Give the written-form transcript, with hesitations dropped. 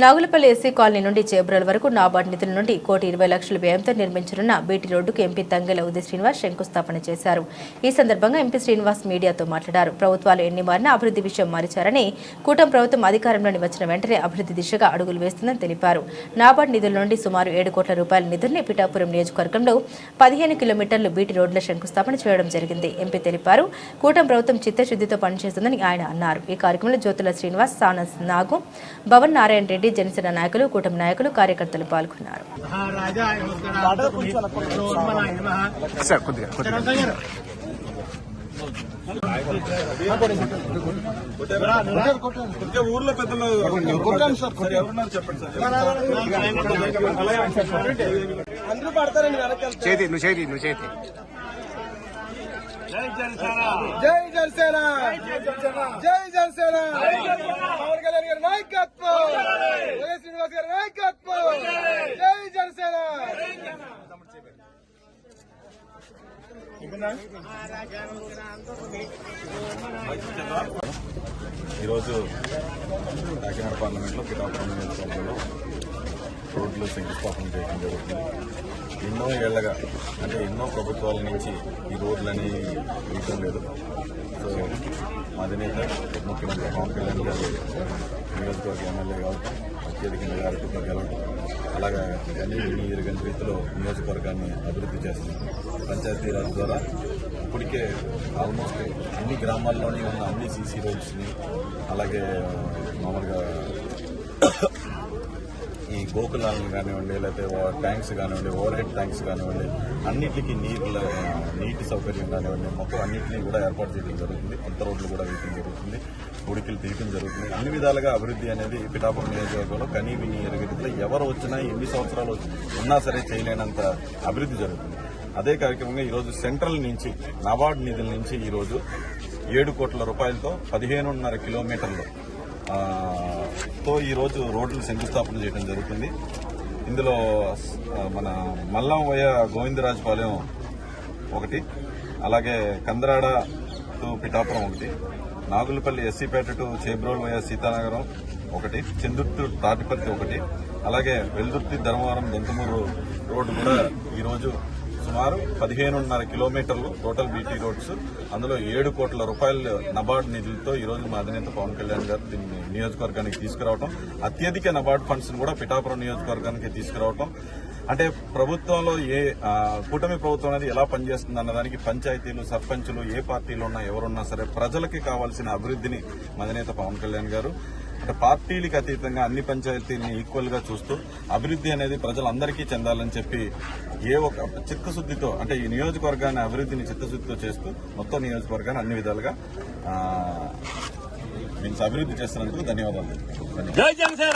Nagulapalli SC colony నుండి చేబ్రోల్ వరకు నాబార్డ్ నిధుల నుండి 1,20,00,000 వ్యయంతో నిర్మించనున్న బీటీ రోడ్డుకు ఎంపీ తంగెల ఉదయ్ శ్రీనివాస్ శంకుస్థాపన చేశారు. ఈ సందర్భంగా ఎంపీ శ్రీనివాస్ మీడియాతో మాట్లాడారు. ప్రభుత్వాలు ఎన్ని మారినా అభివృద్ధి విషయం మారిచారని, కూటమి ప్రభుత్వం అధికారంలోని వచ్చిన వెంటనే అభివృద్ధి దిశగా అడుగులు వేస్తుందని తెలిపారు. నాబార్డ్ నిధుల నుండి సుమారు 7 కోట్ల రూపాయల నిధుల్ని పిఠాపురం నియోజకవర్గంలో 15 కిలోమీటర్లు బీటీ రోడ్ల శంకుస్థాపన చేయడం జరిగింది. ఎంపీ తెలిపారు. కూటమి ప్రభుత్వం చిత్తశుద్ధితో పనిచేస్తుందని ఆయన అన్నారు. ఈ కార్యక్రమంలో జ్యోతుల శ్రీనివాస్, సానస్ నాగు, భవన్ నారాయణ రెడ్డి, జనసేన నాయకులు, కూటమి నాయకులు, కార్యకర్తలు పాల్గొన్నారు. జై జనసేన, జై జనసేన, జై జనసేన. పవన్ కళ్యాణ్ గారి నాయకత్వం, ఉదయ్ శ్రీనివాస్ గారి నాయకత్వం, జై జనసేన. ఈరోజు కాకినాడ పార్లమెంట్లో పిఠాపురం నియోజకవర్గంలో రోడ్లు శంకుస్థాపన చేయడం జరుగుతుంది. ఎన్నో ఏళ్లగా అంటే ఎన్నో ప్రభుత్వాల నుంచి ఈ రోడ్లని వేయటం లేదు. సో మా అధినేత ముఖ్యమంత్రి పవన్ కళ్యాణ్ గారు నియోజకవర్గ ఎమ్మెల్యే కావటం, అత్యధికంగా గారితో గెలవడం, అలాగే అన్ని ఎరుగని రీతిలో నియోజకవర్గాన్ని అభివృద్ధి చేస్తుంది. పంచాయతీరాజ్ ద్వారా ఇప్పటికే ఆల్మోస్ట్ అన్ని గ్రామాల్లోని ఉన్న అన్ని సీసీ రోడ్స్ని, అలాగే మామూలుగా ఈ గోకులాలను కానివ్వండి, లేకపోతే ట్యాంక్స్ కానివ్వండి, ఓవర్ హెడ్ ట్యాంక్స్ కానివ్వండి, అన్నింటికి నీటి సౌకర్యం కానివ్వండి, మొత్తం అన్నింటినీ కూడా ఏర్పాటు చేయడం జరుగుతుంది. కొత్త రోడ్లు కూడా వేయడం జరుగుతుంది, గుడికలు తీయడం జరుగుతుంది. అన్ని విధాలుగా అభివృద్ధి అనేది పిఠాపురం నియోజకవర్గంలో కనీ విని ఎరుగతిలో ఎవరు వచ్చినా ఎన్ని సంవత్సరాలు ఉన్నా సరే చేయలేనంత అభివృద్ధి జరుగుతుంది. అదే కార్యక్రమంగా ఈరోజు సెంట్రల్ నుంచి నాబార్డ్ నిధుల నుంచి ఈరోజు 7 కోట్ల రూపాయలతో 15.5 కిలోమీటర్లు తో ఈరోజు రోడ్లు శంకుస్థాపన చేయడం జరుగుతుంది. ఇందులో మన మల్లంవయ్య గోవిందరాజపాలెం ఒకటి, అలాగే కందరాడ టు పిఠాపురం ఒకటి, నాగులపల్లి ఎస్సీపేట టు చేబ్రోల్ వయ సీతానగరం ఒకటి, చెందుర్తి తాటిపర్తి ఒకటి, అలాగే వెల్దుర్తి ధర్మవరం దొంతమూరు రోడ్డు కూడా ఈరోజు సుమారు 15.5 కిలోమీటర్లు టోటల్ బీటీ రోడ్స్. అందులో 7 కోట్ల రూపాయల నబార్డ్ నిధులతో ఈరోజు మా అధినేత పవన్ కళ్యాణ్ గారు దీన్ని నియోజకవర్గానికి తీసుకురావడం, అత్యధిక నబార్డ్ ఫండ్స్ కూడా పిఠాపురం నియోజకవర్గానికి తీసుకురావడం. అంటే ప్రభుత్వంలో కూటమి ప్రభుత్వం అనేది ఎలా పనిచేస్తుంది అన్నదానికి పంచాయతీలు, సర్పంచులు ఏ పార్టీలో ఉన్నా ఎవరున్నా సరే ప్రజలకి కావాల్సిన అభివృద్ధిని మా అధినేత పవన్ కళ్యాణ్ గారు అంటే పార్టీలకు అతీతంగా అన్ని పంచాయతీలని ఈక్వల్ గా చూస్తూ అభివృద్ధి అనేది ప్రజలందరికీ చెందాలని చెప్పి ఒక చిత్తశుద్ధితో అంటే ఈ నియోజకవర్గాన్ని అభివృద్ధిని చిత్తశుద్ధితో చేస్తూ మొత్తం నియోజకవర్గాన్ని అన్ని విధాలుగా అభివృద్ధి చేస్తున్నందుకు ధన్యవాదాలు.